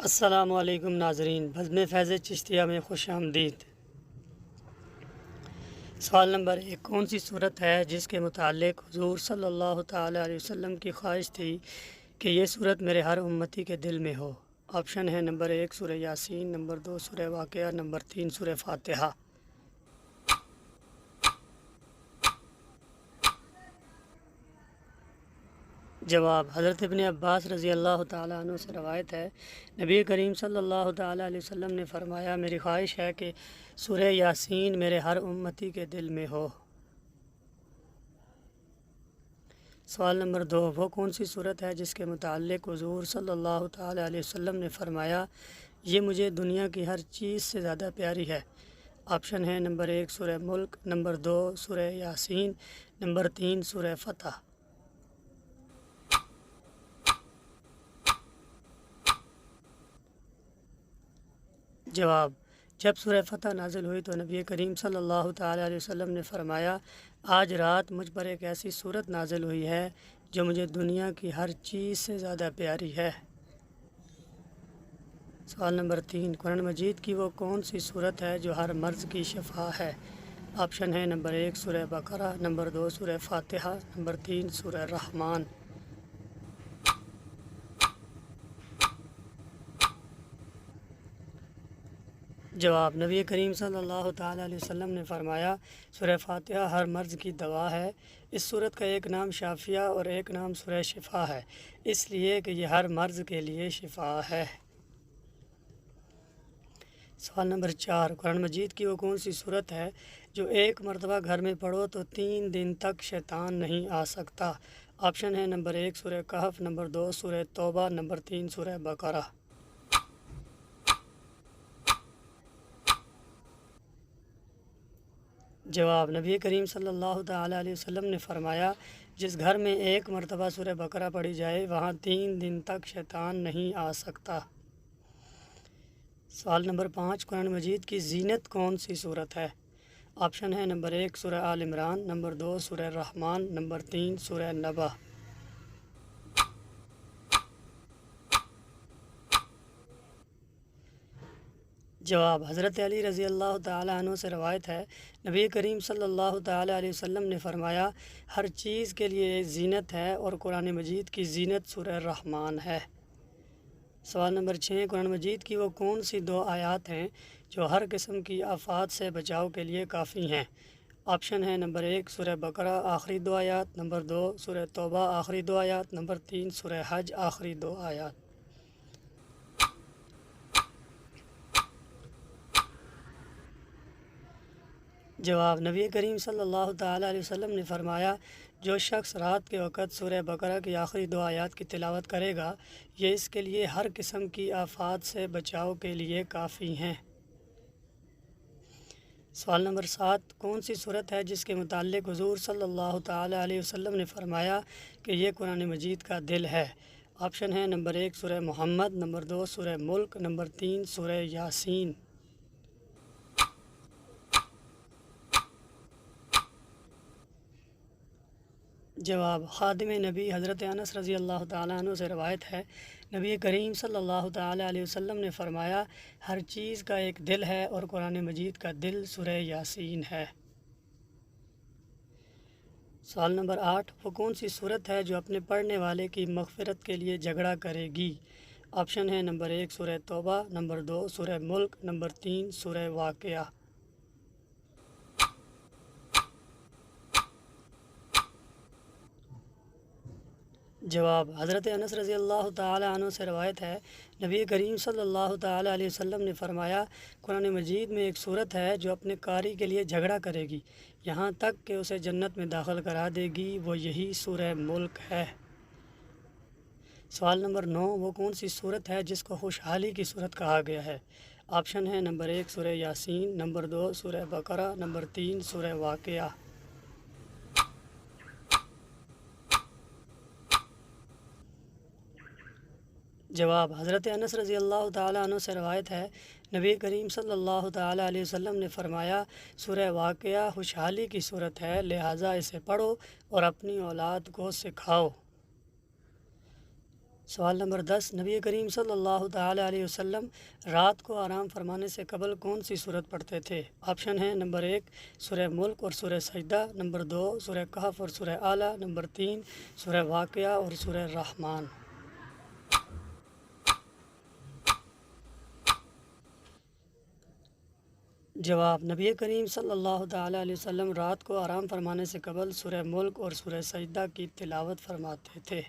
السلام علیکم ناظرین، بزم فیض چشتیہ میں خوش آمدید۔ سوال نمبر 1، کون سی صورت ہے جس کے متعلق حضور صلی اللہ تعالیٰ علیہ وسلم کی خواہش تھی کہ یہ صورت میرے ہر امتی کے دل میں ہو؟ آپشن ہے نمبر 1 سورہ یاسین، نمبر 2 سورہ واقعہ، نمبر 3 سورہ فاتحہ۔ جواب: حضرت ابن عباس رضی اللہ تعالیٰ عنہ سے روایت ہے، نبی کریم صلی اللہ تعالیٰ علیہ وسلم نے فرمایا، میری خواہش ہے کہ سورہ یاسین میرے ہر امتی کے دل میں ہو۔ سوال نمبر 2، وہ کون سی صورت ہے جس کے متعلق حضور صلی اللہ تعالیٰ علیہ وسلم نے فرمایا، یہ مجھے دنیا کی ہر چیز سے زیادہ پیاری ہے؟ آپشن ہے نمبر 1 سورہ ملک، نمبر 2 سورہ یاسین، نمبر 3 سورہ فتح۔ جواب: جب سورہ فتح نازل ہوئی تو نبی کریم صلی اللہ تعالیٰ علیہ وسلم نے فرمایا، آج رات مجھ پر ایک ایسی صورت نازل ہوئی ہے جو مجھے دنیا کی ہر چیز سے زیادہ پیاری ہے۔ سوال نمبر 3، قرآن مجید کی وہ کون سی صورت ہے جو ہر مرض کی شفا ہے؟ آپشن ہے نمبر 1 سورہ بقرہ، نمبر 2 سورہ فاتحہ، نمبر 3 سورہ رحمان۔ جواب: نبی کریم صلی اللہ تعالیٰ علیہ وسلم نے فرمایا، سورہ فاتحہ ہر مرض کی دوا ہے۔ اس صورت کا ایک نام شافیہ اور ایک نام سورہ شفا ہے، اس لیے کہ یہ ہر مرض کے لیے شفا ہے۔ سوال نمبر 4، قرآن مجید کی وہ کون سی صورت ہے جو ایک مرتبہ گھر میں پڑھو تو 3 دن تک شیطان نہیں آ سکتا؟ آپشن ہے نمبر 1 سورہ کہف، نمبر 2 سورہ توبہ، نمبر 3 سورہ بقرہ۔ جواب: نبی کریم صلی اللہ تعالیٰ علیہ وسلم نے فرمایا، جس گھر میں ایک مرتبہ سورہ بقرہ پڑھی جائے وہاں 3 دن تک شیطان نہیں آ سکتا۔ سوال نمبر 5، قرآن مجید کی زینت کون سی صورت ہے؟ آپشن ہے نمبر 1 سورہ آل عمران، نمبر 2 سورہ رحمان، نمبر 3 سورہ نبا۔ جواب: حضرت علی رضی اللہ تعالیٰ عنہ سے روایت ہے، نبی کریم صلی اللہ تعالیٰ علیہ وسلم نے فرمایا، ہر چیز کے لیے ایک زینت ہے اور قرآن مجید کی زینت سورہ رحمان ہے۔ سوال نمبر 6، قرآن مجید کی وہ کون سی 2 آیات ہیں جو ہر قسم کی آفات سے بچاؤ کے لیے کافی ہیں؟ آپشن ہے نمبر 1 سورہ بقرہ آخری 2 آیات، نمبر 2 سورہ توبہ آخری 2 آیات، نمبر 3 سورہ حج آخری 2 آیات۔ جواب: نبی کریم صلی اللہ تعالیٰ علیہ وسلم نے فرمایا، جو شخص رات کے وقت سورہ بقرہ کی آخری 2 آیات کی تلاوت کرے گا، یہ اس کے لیے ہر قسم کی آفات سے بچاؤ کے لیے کافی ہیں۔ سوال نمبر 7، کون سی صورت ہے جس کے متعلق حضور صلی اللہ تعالیٰ علیہ وسلم نے فرمایا کہ یہ قرآن مجید کا دل ہے؟ آپشن ہے نمبر 1 سورہ محمد، نمبر 2 سورہ ملک، نمبر 3 سورہ یاسین۔ جواب: خادم نبی حضرت انس رضی اللہ تعالیٰ عنہ سے روایت ہے، نبی کریم صلی اللہ تعالیٰ علیہ وسلم نے فرمایا، ہر چیز کا ایک دل ہے اور قرآن مجید کا دل سورہ یاسین ہے۔ سوال نمبر 8، وہ کون سی صورت ہے جو اپنے پڑھنے والے کی مغفرت کے لیے جھگڑا کرے گی؟ آپشن ہے نمبر 1 سورہ توبہ، نمبر 2 سورہ ملک، نمبر 3 سورہ واقعہ۔ جواب: حضرت انس رضی اللہ تعالیٰ عنہ سے روایت ہے، نبی کریم صلی اللہ تعالیٰ علیہ وسلم نے فرمایا، قرآن مجید میں ایک صورت ہے جو اپنے قاری کے لیے جھگڑا کرے گی یہاں تک کہ اسے جنت میں داخل کرا دے گی، وہ یہی سورہ ملک ہے۔ سوال نمبر 9، وہ کون سی صورت ہے جس کو خوشحالی کی صورت کہا گیا ہے؟ آپشن ہے نمبر 1 سورہ یاسین، نمبر 2 سورہ بقرہ، نمبر 3 سورہ واقعہ۔ جواب: حضرت انس رضی اللہ تعالیٰ عنہ سے روایت ہے، نبی کریم صلی اللہ تعالیٰ علیہ وسلم نے فرمایا، سورہ واقعہ خوشحالی کی صورت ہے، لہٰذا اسے پڑھو اور اپنی اولاد کو سکھاؤ۔ سوال نمبر 10، نبی کریم صلی اللہ تعالیٰ علیہ وسلم رات کو آرام فرمانے سے قبل کون سی صورت پڑھتے تھے؟ آپشن ہے نمبر 1 سورہ ملک اور سورہ سجدہ، نمبر 2 سورہ کہف اور سورہ اعلیٰ، نمبر 3 سورہ واقعہ اور سورہ رحمان۔ جواب، نبی کریم صلی اللہ تعالیٰ علیہ وسلم رات کو آرام فرمانے سے قبل سورہ ملک اور سورہ سجدہ کی تلاوت فرماتے تھے۔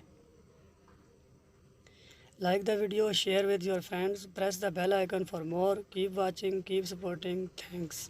Like the video, share with your friends, press the bell icon for more. Keep watching, keep supporting. Thanks.